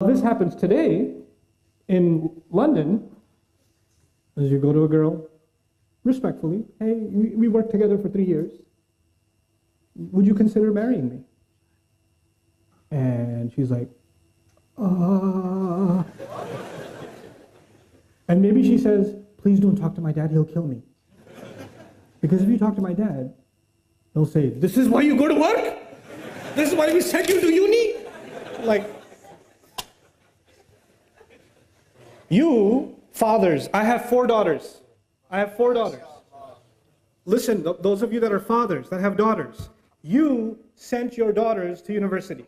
This happens today in London, as you go to a girl, respectfully, hey, we worked together for 3 years. Would you consider marrying me? And she's like, And maybe she says, please don't talk to my dad, he'll kill me. Because if you talk to my dad, he'll say, this is why you go to work? This is why we sent you to uni? Like, you, fathers, I have 4 daughters. Listen, those of you that are fathers, that have daughters, you sent your daughters to university.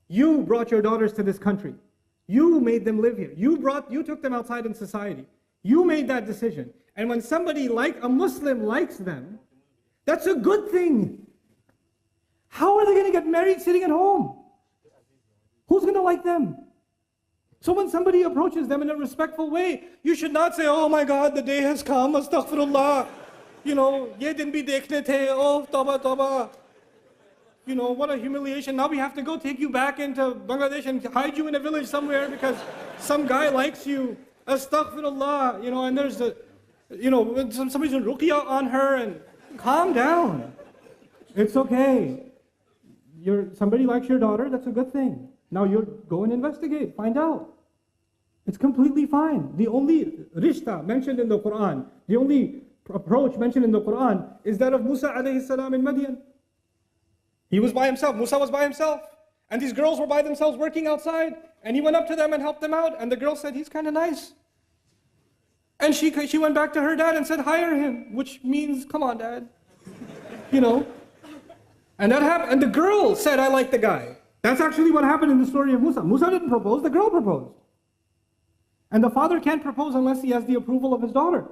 You brought your daughters to this country. You made them live here. You took them outside in society. You made that decision. And when somebody like a Muslim likes them, that's a good thing. How are they going to get married sitting at home? Who's going to like them? So when somebody approaches them in a respectful way, you should not say, oh my God, the day has come, astaghfirullah. You know, ye din bhi dekhne the, oh tawbah, tawbah. You know, what a humiliation. Now we have to go take you back into Bangladesh and hide you in a village somewhere because some guy likes you. Astaghfirullah. You know, and there's somebody's doing ruqya on her, and calm down. It's okay. Somebody likes your daughter, that's a good thing. Now you go and investigate, find out. It's completely fine. The only rishta mentioned in the Quran, the only approach mentioned in the Quran is that of Musa alayhi salam in Madian. He was by himself, Musa was by himself. And these girls were by themselves working outside. And he went up to them and helped them out. And the girl said, he's kind of nice. And she went back to her dad and said, hire him. Which means, come on, dad. You know. And that happened. And the girl said, I like the guy. That's actually what happened in the story of Musa. Musa didn't propose, the girl proposed. And the father can't propose unless he has the approval of his daughter.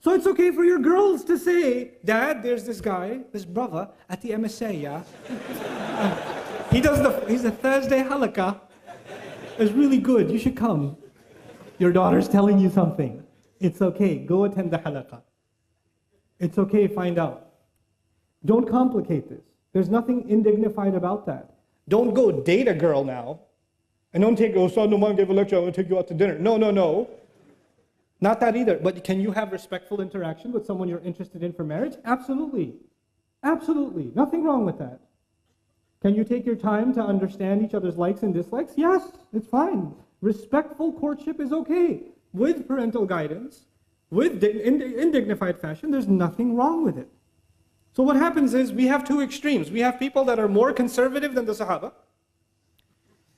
So it's okay for your girls to say, Dad, there's this guy, this brother at the MSA, yeah? He's a Thursday halakha. It's really good, you should come. Your daughter's telling you something. It's okay, go attend the halakha. It's okay, find out. Don't complicate this. There's nothing indignified about that. Don't go date a girl now. And don't take, Ustad Nouman gave a lecture, I'm going to take you out to dinner. No. Not that either. But can you have respectful interaction with someone you're interested in for marriage? Absolutely. Absolutely. Nothing wrong with that. Can you take your time to understand each other's likes and dislikes? Yes, it's fine. Respectful courtship is okay. With parental guidance, in dignified fashion, there's nothing wrong with it. So what happens is we have 2 extremes. We have people that are more conservative than the Sahaba.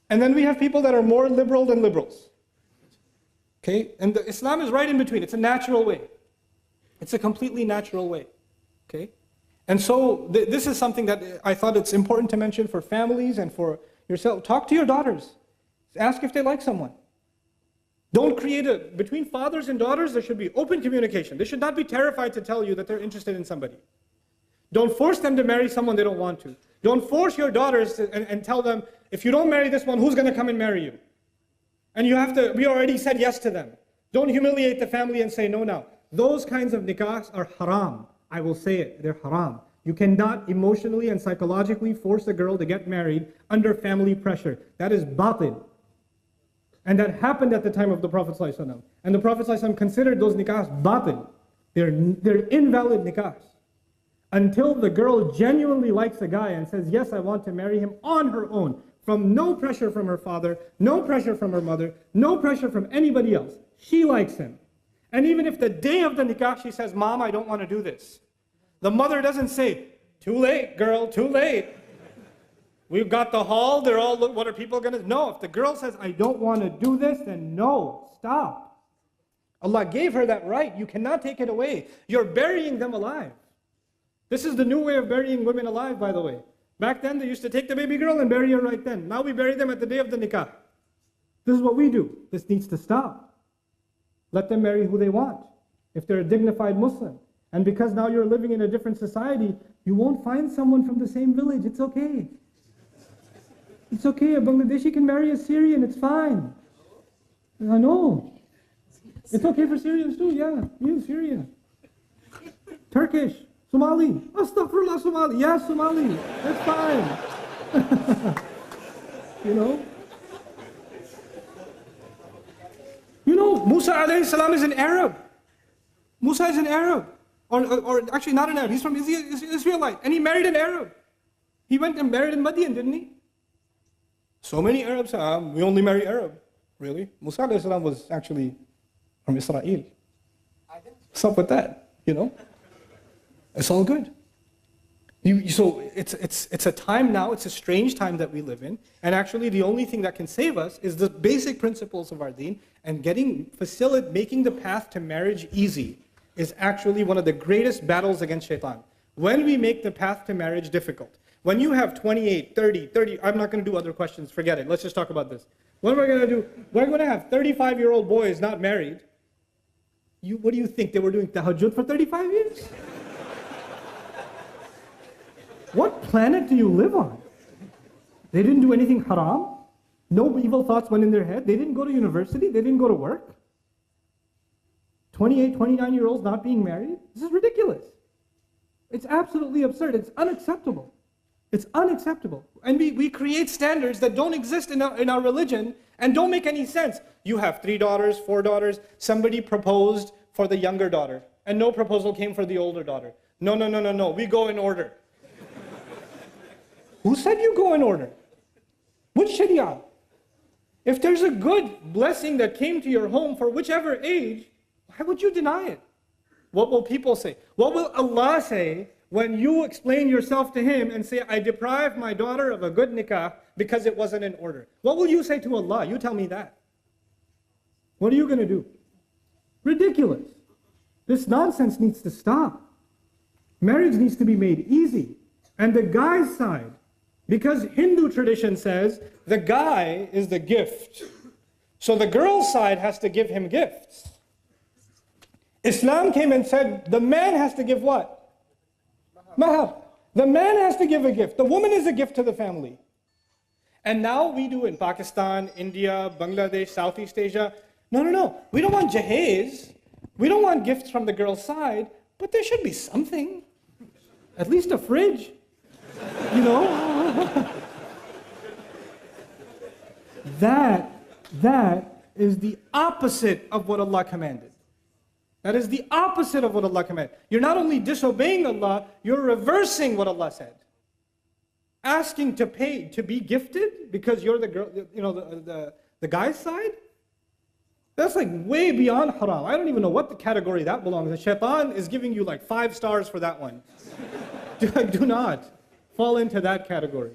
And then we have people that are more liberal than liberals. Okay? And Islam is right in between. It's a natural way. It's a completely natural way. Okay? And so this is something that I thought it's important to mention for families and for yourself. Talk to your daughters. Ask if they like someone. Don't create between fathers and daughters, there should be open communication. They should not be terrified to tell you that they're interested in somebody. Don't force them to marry someone they don't want to. Don't force your daughters and tell them, if you don't marry this one, who's going to come and marry you? And we already said yes to them. Don't humiliate the family and say no now. Those kinds of nikahs are haram. I will say it, they're haram. You cannot emotionally and psychologically force a girl to get married under family pressure. That is batil. And that happened at the time of the Prophet ﷺ. And the Prophet ﷺ considered those nikahs batil. They're invalid nikahs. Until the girl genuinely likes a guy and says, yes, I want to marry him on her own, from no pressure from her father, no pressure from her mother, no pressure from anybody else. She likes him. And even if the day of the nikah she says, Mom, I don't want to do this. The mother doesn't say, too late, girl, too late. We've got the hall, they're all, what are people going to, no. If the girl says, I don't want to do this, then no, stop. Allah gave her that right. You cannot take it away. You're burying them alive. This is the new way of burying women alive, by the way. Back then, they used to take the baby girl and bury her right then. Now we bury them at the day of the nikah. This is what we do. This needs to stop. Let them marry who they want, if they're a dignified Muslim. And because now you're living in a different society, you won't find someone from the same village. It's okay. It's okay. A Bangladeshi can marry a Syrian. It's fine. I know. It's okay for Syrians too. Yeah, you Syria. Turkish. Somali. Astaghfirullah, Somali. Yeah, Somali. That's fine. You know? Musa alayhi salam is an Arab. Musa is an Arab. Or actually not an Arab, he's from Israelite. And he married an Arab. He went and married in Madian, didn't he? So many Arabs, we only marry Arab. Really? Musa alayhi salam was actually from Israel. What's up with that? You know? It's all good. So it's a time now, it's a strange time that we live in, and actually the only thing that can save us is the basic principles of our deen, and making the path to marriage easy is actually one of the greatest battles against shaitan. When we make the path to marriage difficult, when you have 28, 30, I'm not going to do other questions, forget it, let's just talk about this. What am I going to do? We're going to have 35-year-old boys not married. What do you think, they were doing tahajjud for 35 years? What planet do you live on? They didn't do anything haram. No evil thoughts went in their head. They didn't go to university. They didn't go to work. 28, 29-year-olds not being married. This is ridiculous. It's absolutely absurd. It's unacceptable. It's unacceptable. And we create standards that don't exist in our religion and don't make any sense. You have 3 daughters, 4 daughters. Somebody proposed for the younger daughter, and no proposal came for the older daughter. No. We go in order. Who said you go in order? Which Sharia? If there's a good blessing that came to your home for whichever age, why would you deny it? What will people say? What will Allah say when you explain yourself to Him and say, I deprived my daughter of a good nikah because it wasn't in order? What will you say to Allah? You tell me that. What are you going to do? Ridiculous. This nonsense needs to stop. Marriage needs to be made easy. And the guy's side, because Hindu tradition says the guy is the gift. So the girl's side has to give him gifts. Islam came and said the man has to give what? Mahar. The man has to give a gift. The woman is a gift to the family. And now we do in Pakistan, India, Bangladesh, Southeast Asia. No. We don't want jahez. We don't want gifts from the girl's side, but there should be something. At least a fridge. You know? That is the opposite of what Allah commanded. That is the opposite of what Allah commanded. You're not only disobeying Allah, you're reversing what Allah said. Asking to pay, to be gifted because you're the girl, you know, the guy's side? That's like way beyond haram. I don't even know what the category that belongs. The shaitan is giving you like 5 stars for that one. Do not fall into that category.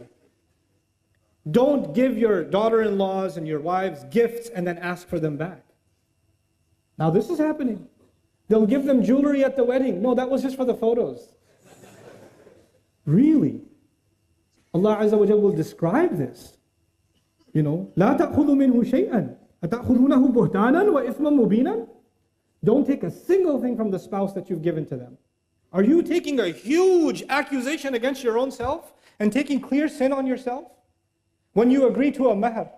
Don't give your daughter-in-laws and your wives gifts and then ask for them back. Now this is happening. They'll give them jewelry at the wedding. No, that was just for the photos. Really? Allah Azza wa Jalla will describe this. You know, لا تأخذوا منه شيئا أتأخذونه بهتانا وإثما مبينا. Don't take a single thing from the spouse that you've given to them. Are you taking a huge accusation against your own self and taking clear sin on yourself? When you agree to a mahar,